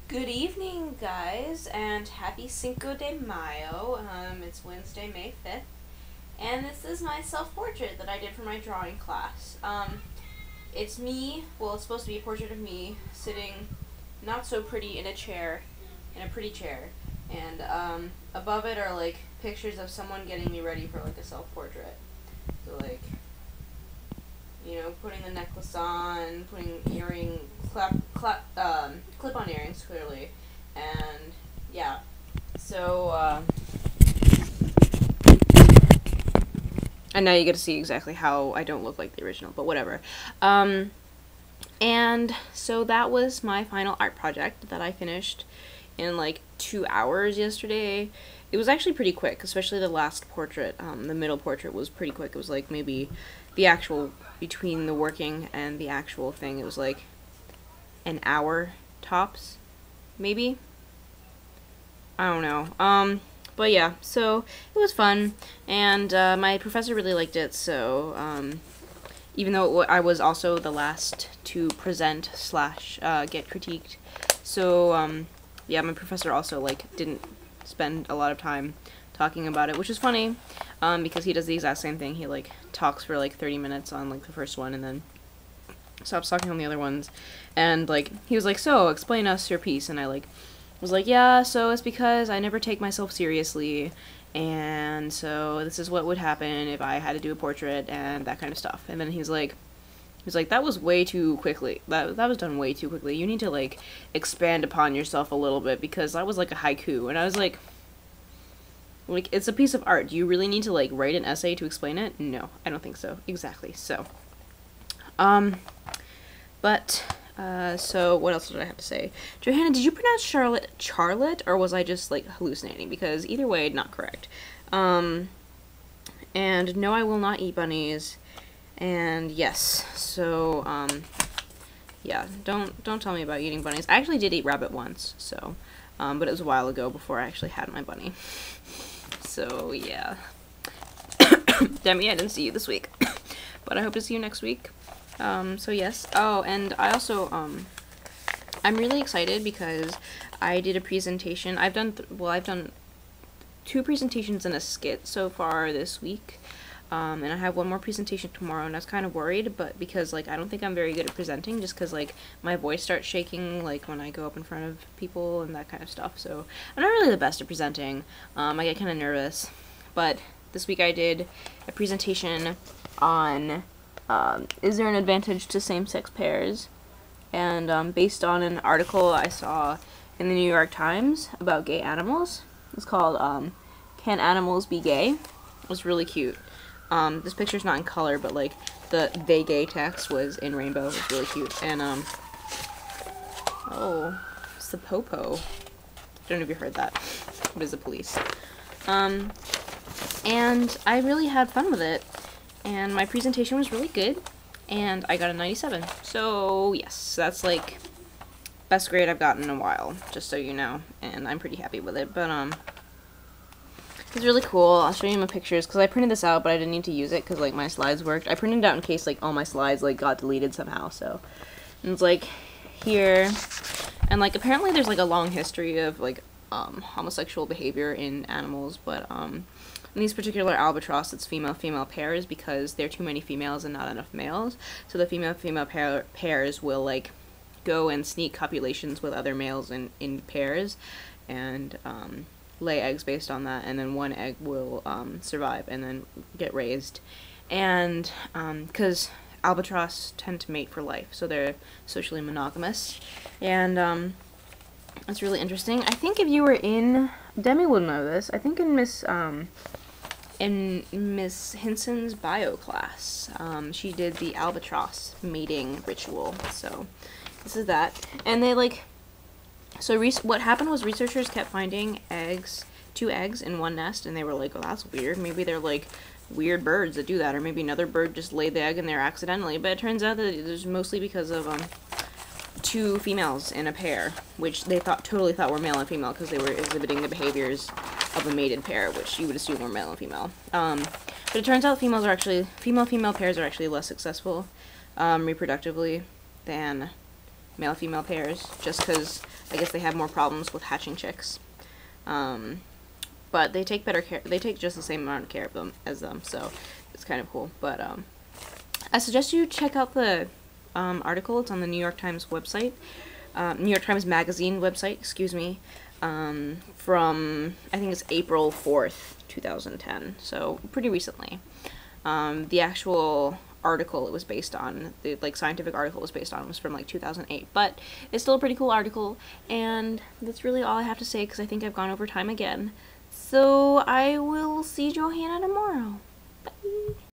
Good evening, guys, and happy Cinco de Mayo. It's Wednesday, May 5th, and this is my self-portrait that I did for my drawing class. It's me, well, it's supposed to be a portrait of me sitting not so pretty in a chair, in a pretty chair, and above it are, like, pictures of someone getting me ready for, like, a self-portrait. So, like, putting the necklace on, putting clip-on earrings, clearly, and yeah. So, and now you get to see exactly how I don't look like the original, but whatever. And so that was my final art project that I finished in like 2 hours yesterday. It was actually pretty quick, especially the last portrait. The middle portrait was pretty quick. It was like maybe the actual, between the working and the actual thing, it was like an hour tops, maybe? I don't know. But yeah, so it was fun, and my professor really liked it, so even though I was also the last to present slash get critiqued, so yeah, my professor also like didn't spend a lot of time talking about it, which is funny, because he does the exact same thing. He like talks for like 30 minutes on like the first one and then stops talking on the other ones, and like he was like, so explain us your piece, and I like was like, yeah, so it's because I never take myself seriously, and so this is what would happen if I had to do a portrait and that kind of stuff. And then he's like, that was way too quickly. That was done way too quickly. You need to like expand upon yourself a little bit, because that was like a haiku. And I was like, it's a piece of art. Do you really need to like write an essay to explain it? No, I don't think so. Exactly. So, so what else did I have to say? Johanna, did you pronounce Charlotte, or was I just like hallucinating? Because either way, not correct. And no, I will not eat bunnies. And yes, so yeah, don't tell me about eating bunnies. I actually did eat rabbit once, so but it was a while ago before I actually had my bunny. So yeah. Demi, I didn't see you this week, but I hope to see you next week. So yes. Oh, and I also, I'm really excited because I did a presentation. I've done 2 presentations and a skit so far this week. And I have one more presentation tomorrow, and I was kind of worried, but because, like, I don't think I'm very good at presenting, just because, like, my voice starts shaking, like, when I go up in front of people and that kind of stuff, so I'm not really the best at presenting. I get kind of nervous, but this week I did a presentation on, is there an advantage to same-sex pairs, and, based on an article I saw in the New York Times about gay animals. It's called, Can Animals Be Gay? It was really cute. This picture's not in color, but, like, the they gay text was in rainbow. It was really cute. And, oh, it's the popo. I don't know if you heard that. It is the police. And I really had fun with it. And my presentation was really good. And I got a 97. So, yes, that's, like, best grade I've gotten in a while, just so you know. And I'm pretty happy with it. But, it's really cool. I'll show you my pictures, because I printed this out, but I didn't need to use it, because, like, my slides worked. I printed it out in case, like, all my slides, like, got deleted somehow, so. And it's, like, here. And, like, apparently there's, like, a long history of, like, homosexual behavior in animals, but, in these particular albatross, it's female-female pairs, because there are too many females and not enough males. So the female-female pairs will, like, go and sneak copulations with other males in pairs, and, lay eggs based on that, and then one egg will survive and then get raised. And because albatross tend to mate for life, so they're socially monogamous, and it's really interesting. I think if you were in, Demi will know this, I think in Miss Hinson's bio class, she did the albatross mating ritual, so this is that. And they, like, so what happened was researchers kept finding 2 eggs in one nest, and they were like, oh, that's weird. Maybe they're, like, weird birds that do that, or maybe another bird just laid the egg in there accidentally. But it turns out that it was mostly because of 2 females in a pair, which they totally thought were male and female, because they were exhibiting the behaviors of a mated pair, which you would assume were male and female. But it turns out female-female pairs are actually less successful reproductively than male-female pairs, just because I guess they have more problems with hatching chicks. But they take better care. They take just the same amount of care of them as them, so it's kind of cool. But I suggest you check out the article. It's on the New York Times website, New York Times Magazine website. Excuse me. From I think it's April 4th, 2010. So pretty recently. The actual article it was based on, the like scientific article it was based on, was from like 2008, but it's still a pretty cool article, and that's really all I have to say because I think I've gone over time again. So I will see Johanna tomorrow. Bye.